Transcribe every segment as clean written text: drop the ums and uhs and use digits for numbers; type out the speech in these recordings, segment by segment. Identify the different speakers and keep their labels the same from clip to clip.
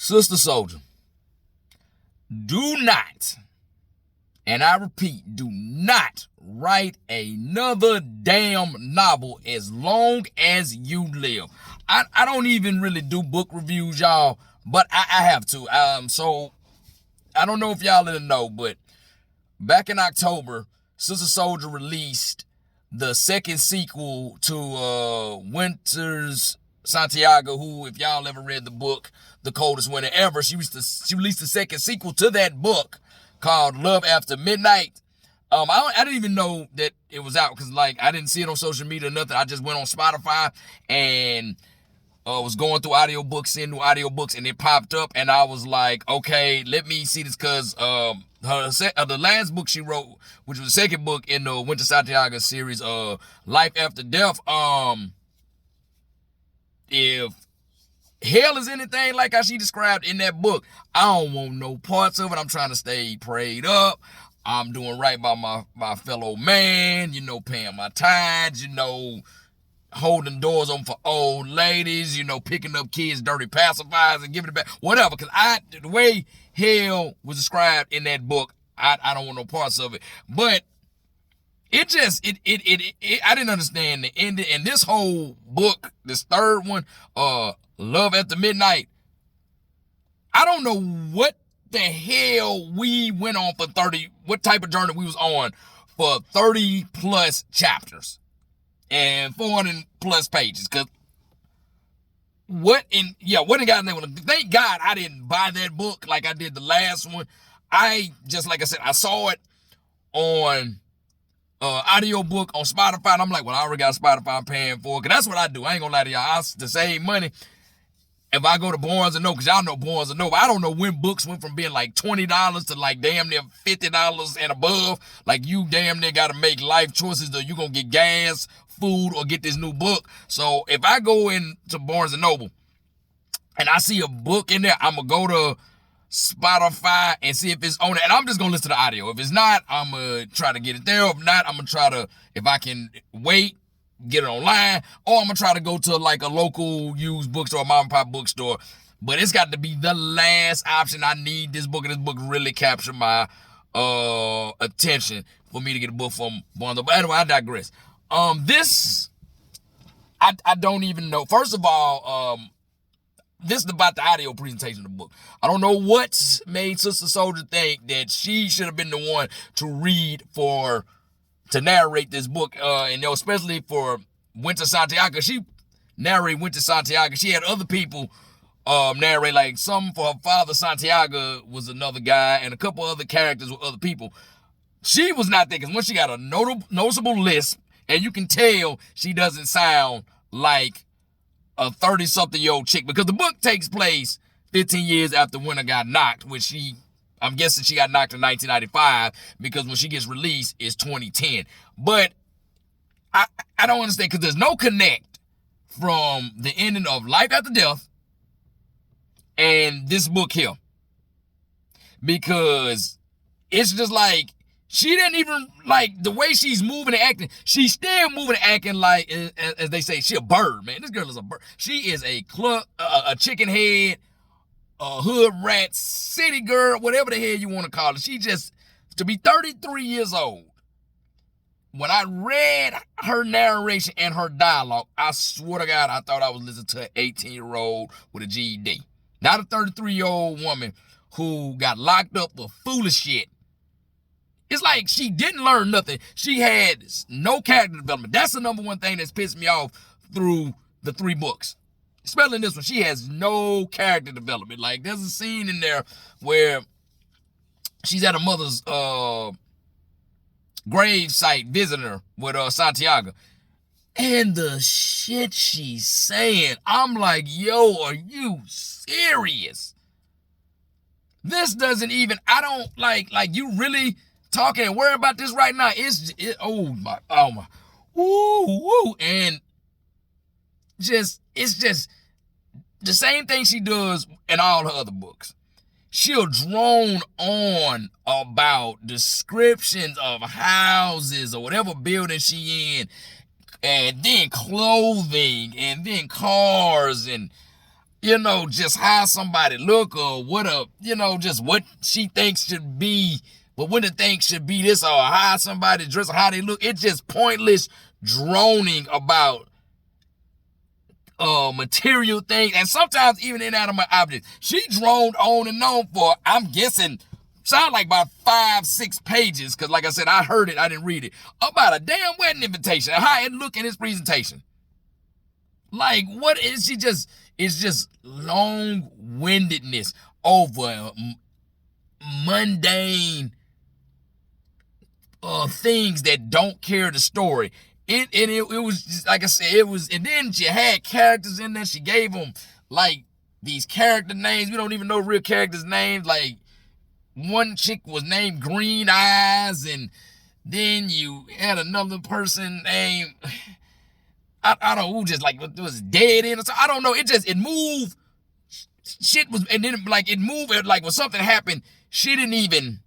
Speaker 1: Sister Soldier, do not, and I repeat, do not write another damn novel as long as you live. I don't even really do book reviews, y'all, but I have to. So I don't know if y'all didn't know, but back in October, Sister Soldier released the second sequel to Winter's Santiago, who, if y'all ever read the book, The Coldest Winter Ever, she released the second sequel to that book called Love After Midnight. I didn't even know that it was out because, like, I didn't see it on social media or nothing. I just went on Spotify and was going through audiobooks, into audiobooks, and it popped up, and I was like, okay, let me see this, because the last book she wrote, which was the second book in the Winter Santiago series, Life After Death, if hell is anything like how she described in that book, I don't want no parts of it. I'm trying to stay prayed up. I'm doing right by my fellow man, paying my tithes, holding doors open for old ladies, picking up kids' dirty pacifiers and giving it back, whatever. Because the way hell was described in that book, I don't want no parts of it. But it just, I didn't understand the ending. And this whole book, this third one, Love After Midnight, I don't know what the hell we went on for what type of journey we was on for 30 plus chapters and 400 plus pages. Cause what in God's name? Thank God I didn't buy that book like I did the last one. Like I said, I saw it on audiobook on Spotify, and I'm like, well, I already got Spotify, I'm paying for it. Cause that's what I do. I ain't gonna lie to y'all. To save money, if I go to Barnes & Noble, because y'all know Barnes & Noble, I don't know when books went from being like $20 to like damn near $50 and above. Like, you damn near got to make life choices, or you going to get gas, food, or get this new book. So if I go into Barnes & Noble and I see a book in there, I'm going to go to Spotify and see if it's on it. And I'm just going to listen to the audio. If it's not, I'm going to try to get it there. If not, I'm going to try to, if I can wait, get it online, or I'm gonna try to go to like a local used bookstore, mom and pop bookstore. But it's got to be the last option. I need this book, and this book really captured my attention for me to get a book from Barnes. But anyway, I digress. This I don't even know. First of all, this is about the audio presentation of the book. I don't know what made Sister Soldier think that she should have been the one to narrate this book, and especially for Winter Santiago. She narrated Winter Santiago. She had other people narrate, like some for her father. Santiago was another guy, and a couple other characters with other people. She was not there, because when she got a noticeable lisp, and you can tell she doesn't sound like a 30-something-year-old chick, because the book takes place 15 years after Winter got knocked, which I'm guessing she got knocked in 1995, because when she gets released, it's 2010. But I don't understand, because there's no connect from the ending of Life After Death and this book here. Because it's just like, she didn't even, like, the way she's moving and acting, she's still moving and acting like, as they say, she a bird, man. This girl is a bird. She is a a chicken head, a hood rat, city girl, whatever the hell you want to call it. She just, to be 33 years old, when I read her narration and her dialogue, I swear to God, I thought I was listening to an 18-year-old with a GED. Not a 33-year-old woman who got locked up for foolish shit. It's like she didn't learn nothing. She had no character development. That's the number one thing that's pissed me off through the 3 books. Especially in this one, she has no character development. Like, there's a scene in there where she's at her mother's grave site visiting her with Santiago. And the shit she's saying, I'm like, yo, are you serious? This doesn't even, I don't like you really talking and worrying about this right now. Oh my, woo, and it's just the same thing she does in all her other books. She'll drone on about descriptions of houses or whatever building she in, and then clothing, and then cars, and just how somebody look or what just what she thinks should be, but when the thing should be this or how somebody dress or how they look. It's just pointless droning about material things and sometimes even inanimate objects. She droned on and on for, I'm guessing, sound like about 5-6 pages, because like I said, I heard it, I didn't read it, about a damn wedding invitation and how it looked in his presentation. Like, what is she just, it's just long-windedness over mundane things that don't carry the story. It was just, like I said, it was, and then she had characters in there. She gave them like these character names. We don't even know real characters' names. Like, one chick was named Green Eyes, and then you had another person named, I don't know who, just like was dead in or something. I don't know. It moved. Shit was, and then like it moved, like when something happened, she didn't even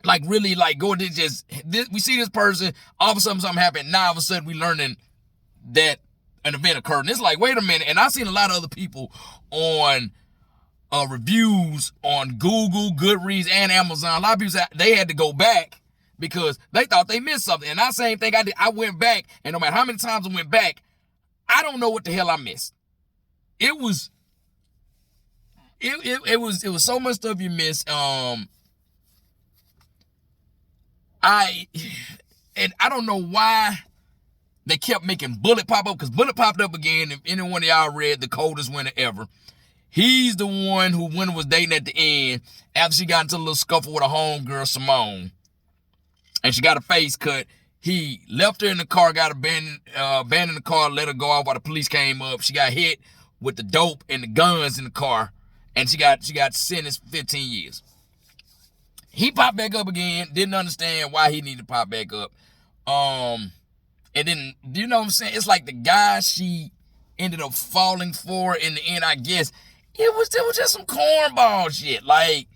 Speaker 1: like really like go to just this, we see this person, all of a sudden something happened. Now all of a sudden we learning that an event occurred. And it's like, wait a minute. And I've seen a lot of other people on reviews on Google, Goodreads, and Amazon. A lot of people said they had to go back because they thought they missed something. And that same thing I did. I went back, and no matter how many times I went back, I don't know what the hell I missed. It was so much stuff you missed. I don't know why they kept making Bullet pop up, because Bullet popped up again. If anyone of y'all read The Coldest Winter Ever, he's the one who Winter was dating at the end after she got into a little scuffle with a homegirl, Simone, and she got a face cut. He left her in the car, got abandoned the car, let her go off while the police came up. She got hit with the dope and the guns in the car, and she got sentenced 15 years. He popped back up again, didn't understand why he needed to pop back up. And then, you know what I'm saying? It's like the guy she ended up falling for in the end, I guess, it was just some cornball shit. Like,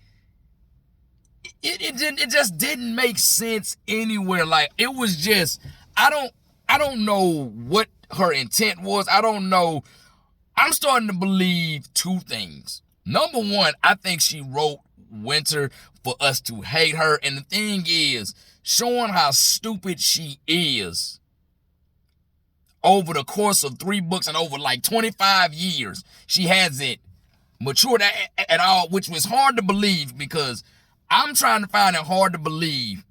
Speaker 1: it just didn't make sense anywhere. Like, it was just, I don't know what her intent was. I don't know. I'm starting to believe two things. Number one, I think she wrote Winter for us to hate her. And the thing is, showing how stupid she is over the course of 3 books and over like 25 years, she hasn't matured at all, which was hard to believe, because I'm trying to find it hard to believe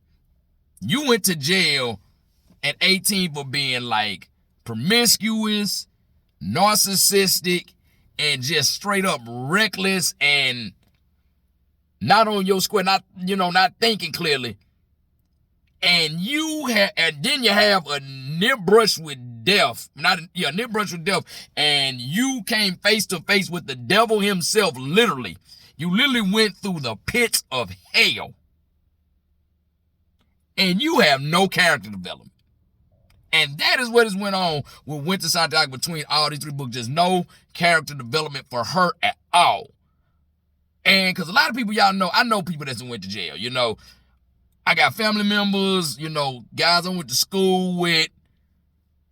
Speaker 1: you went to jail at 18 for being like promiscuous, narcissistic, and just straight up reckless and not on your square, not thinking clearly. And then you have a near brush with death, near brush with death, and you came face to face with the devil himself, literally. You literally went through the pits of hell. And you have no character development. And that is what has went on with Winter Santiago between all these 3 books. Just no character development for her at all. And because a lot of people, y'all know, I know people that went to jail. I got family members, guys I went to school with,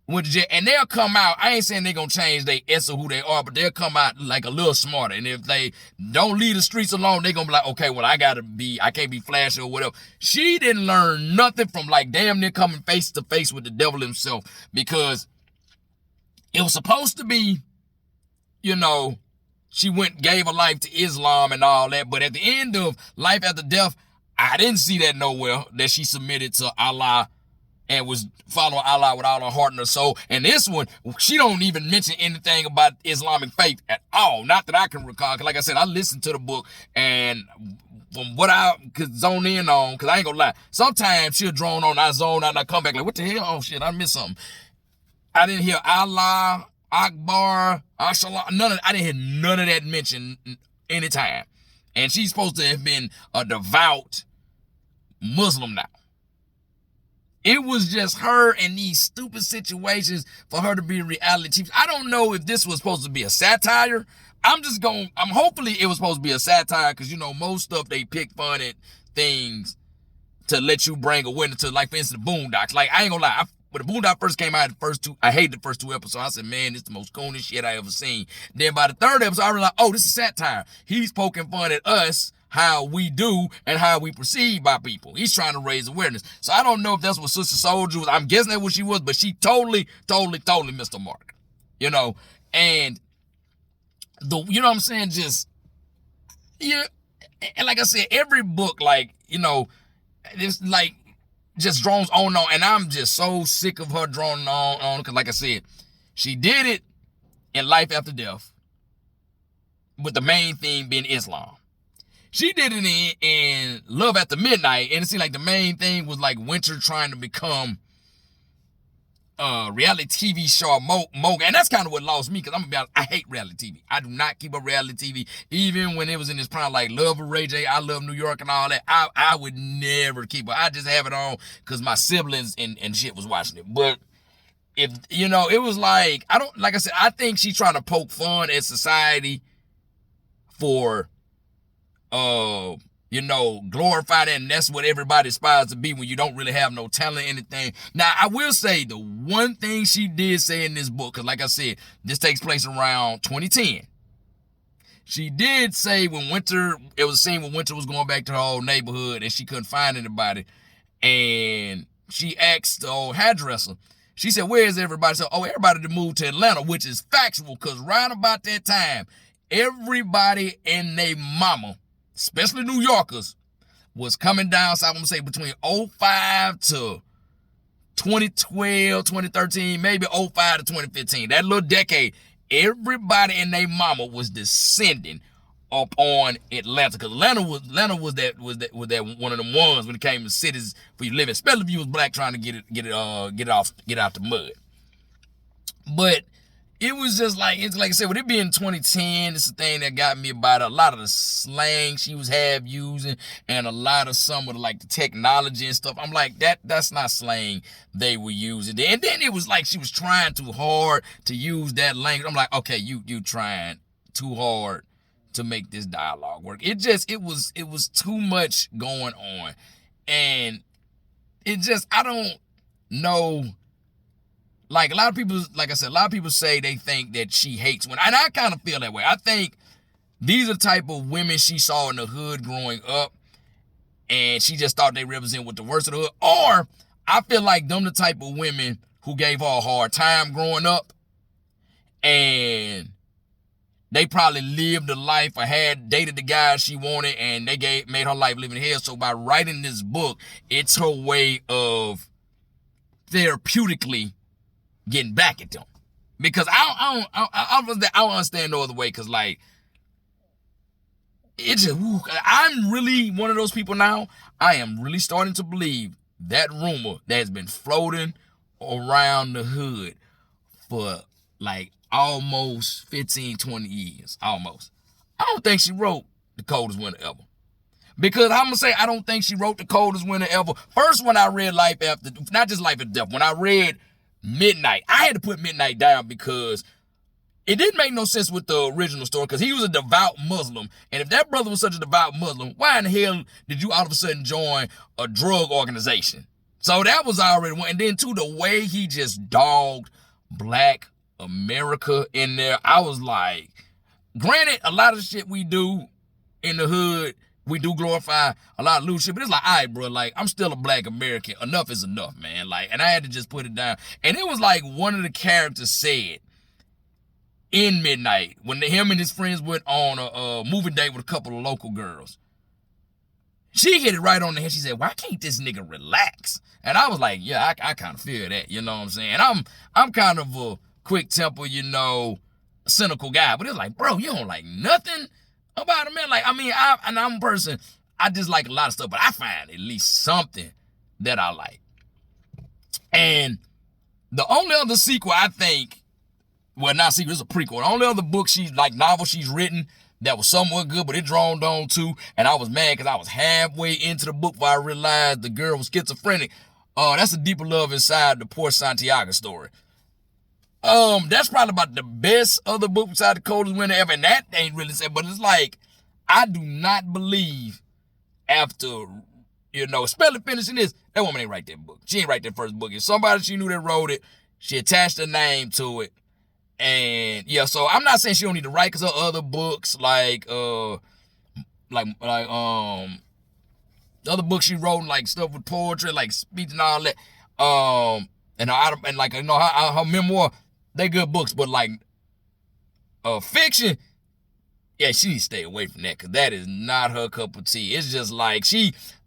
Speaker 1: went to jail, and they'll come out. I ain't saying they're going to change their essence of who they are, but they'll come out like a little smarter. And if they don't leave the streets alone, they're going to be like, okay, well, I can't be flashy or whatever. She didn't learn nothing from like damn near coming face to face with the devil himself, because it was supposed to be, she gave her life to Islam and all that. But at the end of Life After Death, I didn't see that nowhere, that she submitted to Allah and was following Allah with all her heart and her soul. And this one, she don't even mention anything about Islamic faith at all. Not that I can recall. Because like I said, I listened to the book, and from what I could zone in on, because I ain't gonna lie, sometimes she'll drone on, I zone out, and I come back like, what the hell? Oh shit, I missed something. I didn't hear Allah, Akbar, Ashallah, I didn't hear none of that mentioned anytime. And she's supposed to have been a devout Muslim now. It was just her and these stupid situations for her to be reality TV. I don't know if this was supposed to be a satire. Hopefully it was supposed to be a satire, because, most stuff they pick fun at things to let you bring a winner to, like, for instance, the Boondocks. Like, I ain't gonna lie, when the Boondocks first came out, I hated the first two episodes. I said, man, this is the most corny shit I ever seen. Then by the third episode, I realized, oh, this is satire. He's poking fun at us, how we do and how we perceive by people. He's trying to raise awareness. So I don't know if that's what Sister Soldier was. I'm guessing that's what she was, but she totally missed the mark. You know, and you know what I'm saying? Just, yeah. And like I said, every book, like, you know, it's like just drones on and on. And I'm just so sick of her droning on. Because like I said, she did it in Life After Death, with the main theme being Islam. She did it in Love After Midnight, and it seemed like the main thing was like Winter trying to become a reality TV show mogul. And that's kind of what lost me, because I'm gonna be honest, I hate reality TV. I do not keep up reality TV. Even when it was in its prime, like Love of Ray J, I Love New York and all that, I would never keep up. I just have it on because my siblings and shit was watching it. But if, you know, it was like, like I said, I think she's trying to poke fun at society for you know, glorify that, and that's what everybody aspires to be when you don't really have no talent in anything. Now, I will say the one thing she did say in this book, because like I said, this takes place around 2010. She did say when Winter, it was a scene when Winter was going back to her old neighborhood and she couldn't find anybody, and she asked the old hairdresser, she said, where is everybody? So, oh, everybody to move to Atlanta, which is factual, because right about that time, everybody and their mama, especially New Yorkers, was coming down, so I'm going to say between 05 to 2012, 2013, maybe 05 to 2015. That little decade, everybody and their mama was descending up on Atlanta, because Atlanta was that one of them ones when it came to cities for you living, especially if you was black trying to get out the mud. But it was just like, it's like I said, with it being 2010, it's the thing that got me about a lot of the slang she was using, and a lot of some of the, like, the technology and stuff. I'm like, that's not slang they were using. And then it was like she was trying too hard to use that language. I'm like, okay, you trying too hard to make this dialogue work. It was too much going on. And it just, I don't know. Like, a lot of people, like I said, a lot of people say they think that she hates women. And I kind of feel that way. I think these are the type of women she saw in the hood growing up, and she just thought they represent what the worst of the hood. Or I feel like them the type of women who gave her a hard time growing up, and they probably lived a life or had dated the guy she wanted, and made her life living hell. So by writing this book, it's her way of therapeutically getting back at them. Because I don't understand no other way, because like, it just, I'm really one of those people now. I am really starting to believe that rumor that has been floating around the hood for like almost 15, 20 years, almost. I don't think she wrote The Coldest Winter Ever. Because I'm going to say, I don't think she wrote The Coldest Winter Ever. First, when I read Life After, not just Life After Death, when I read Midnight, I had to put Midnight down because it didn't make no sense with the original story, because he was a devout Muslim. And if that brother was such a devout Muslim, why in the hell did you all of a sudden join a drug organization? So that was already one. And then, too, the way he just dogged Black America in there, I was like, granted, a lot of shit we do in the hood, we do glorify a lot of loose shit, but it's like, all right, bro, like, I'm still a Black American. Enough is enough, man. Like, and I had to just put it down. And it was like one of the characters said in Midnight, when him and his friends went on a movie date with a couple of local girls, she hit it right on the head. She said, why can't this nigga relax? And I was like, yeah, I kind of feel that, you know what I'm saying? And I'm kind of a quick temper, you know, cynical guy, but it's like, bro, you don't like nothing about a man. Like, I mean, I'm a person, I dislike a lot of stuff, but I find at least something that I like. And the only other sequel, I think, well, not sequel, it's a prequel. The only other book novel she's written that was somewhat good, but it droned on too, and I was mad because I was halfway into the book before I realized the girl was schizophrenic. That's A Deeper Love Inside the Poor Santiago story. That's probably about the best other book beside The Coldest Winter Ever, and that ain't really said, but it's like, I do not believe after You know, especially finishing this. That woman ain't write that book. She ain't write that first book. If somebody she knew that wrote it, she attached a name to it. And yeah, so I'm not saying she don't need to write, because her other books, like the other books she wrote, like stuff with poetry, like speech and all that, and like, you know, her memoir, they good books. But like fiction, yeah, she needs to stay away from that, because that is not her cup of tea. It's just like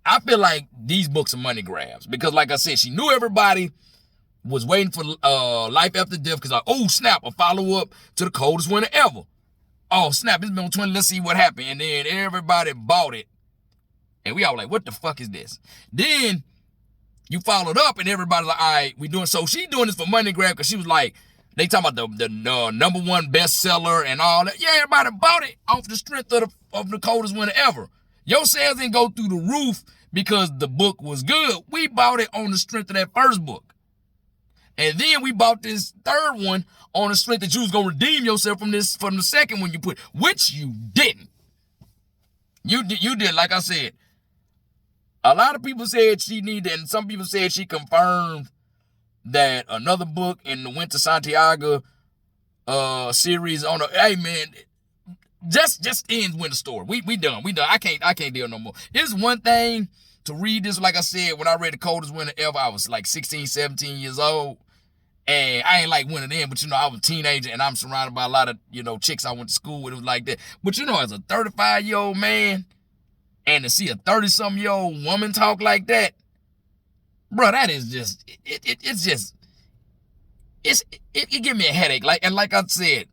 Speaker 1: I feel like these books are money grabs, because like I said, she knew everybody was waiting for Life After Death, because like, oh snap, a follow-up to The Coldest Winter Ever. Oh snap, it's been on 20, let's see what happened. And then everybody bought it. And we all like, what the fuck is this? Then you followed up and everybody's like, all right, we doing, so she doing this for money grab, because she was like, they talking about the number one bestseller and all that. Yeah, everybody bought it off the strength of the Coldest Winter Ever. Your sales didn't go through the roof because the book was good. We bought it on the strength of that first book. And then we bought this third one on the strength that you was gonna redeem yourself from the second one you put, which you didn't. You did, like I said. A lot of people said she needed, and some people said she confirmed that another book in the Winter Santiago series on the, hey man, just ends Winter Story. We done. I can't deal no more. It's one thing to read this, like I said, when I read The Coldest Winter Ever, I was like 16, 17 years old. And I ain't like one of them, but you know, I was a teenager and I'm surrounded by a lot of, you know, chicks I went to school with. It was like that. But you know, as a 35-year-old man, and to see a 30-something-year-old woman talk like that, bro, that is just, it give me a headache. Like I said,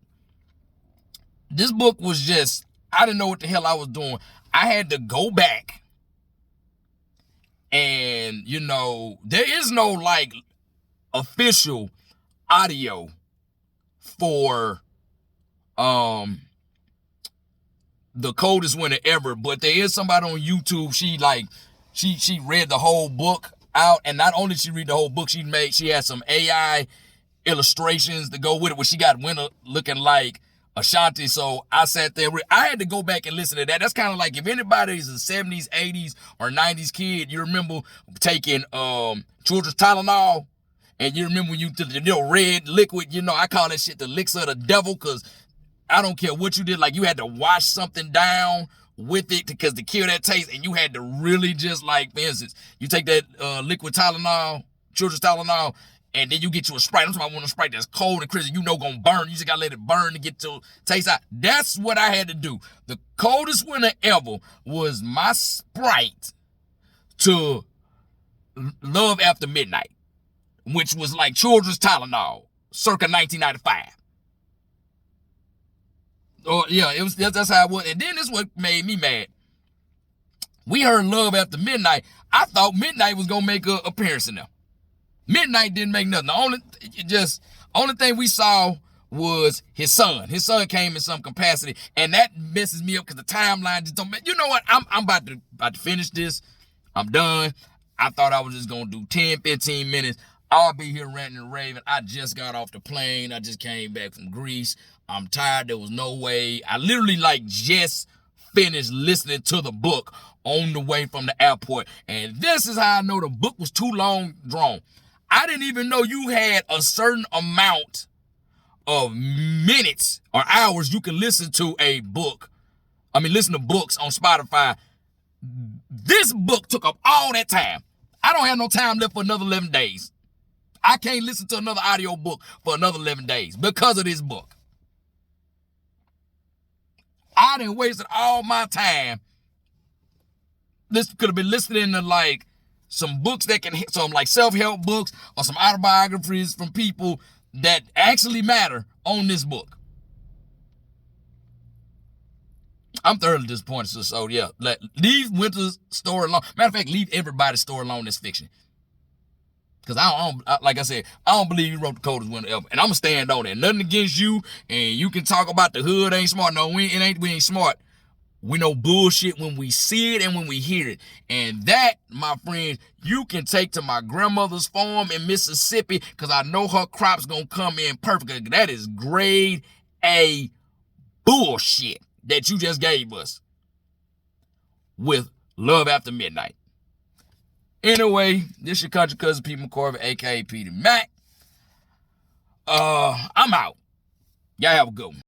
Speaker 1: this book was just, I didn't know what the hell I was doing. I had to go back, and you know, there is no like official audio for The Coldest Winter Ever, but there is somebody on YouTube. She read the whole book out, and not only did she read the whole book, she had some AI illustrations to go with it, where she got Winter looking like Ashanti. So I sat there, I had to go back and listen to that. That's kind of like if anybody's a 70s, 80s, or 90s kid, you remember taking children's Tylenol, and you remember when you know, red liquid, you know, I call that shit the elixir of the devil, because I don't care what you did, like you had to wash something down with it because to kill that taste, and you had to really just, like, for instance, you take that liquid Tylenol, children's Tylenol, and then you get you a Sprite. I'm talking about one Sprite that's cold and crisp, you know gonna burn. You just gotta let it burn to get to taste out. That's what I had to do. The Coldest Winter Ever was my Sprite to Love After Midnight, which was like children's Tylenol, circa 1995. Oh yeah, that's how it was. And then this is what made me mad. We heard Love After Midnight. I thought Midnight was gonna make an appearance in there. Midnight didn't make nothing. The only thing we saw was his son. His son came in some capacity, and that messes me up because the timeline just don't. You know what? I'm about to finish this. I'm done. I thought I was just gonna do 10, 15 minutes. I'll be here ranting and raving. I just got off the plane. I just came back from Greece. I'm tired. There was no way. I literally just finished listening to the book on the way from the airport. And this is how I know the book was too long drawn. I didn't even know you had a certain amount of minutes or hours you can listen to a book. Listen to books on Spotify. This book took up all that time. I don't have no time left for another 11 days. I can't listen to another audio book for another 11 days because of this book. I done wasted all my time. This could have been listening to like some books that can hit, some like self-help books or some autobiographies from people that actually matter on this book. I'm thoroughly disappointed. So yeah, leave Winter's story alone. Matter of fact, leave everybody's story alone that's fiction. Because like I said, I don't believe you wrote The Coldest Winter Ever. And I'm going to stand on it. Nothing against you. And you can talk about the hood ain't smart. No, we ain't smart. We know bullshit when we see it and when we hear it. And that, my friends, you can take to my grandmother's farm in Mississippi, because I know her crop's going to come in perfect. That is grade A bullshit that you just gave us with Love After Midnight. Anyway, this your country cousin Pete McCorvey, aka Petey Mac. I'm out. Y'all have a good one.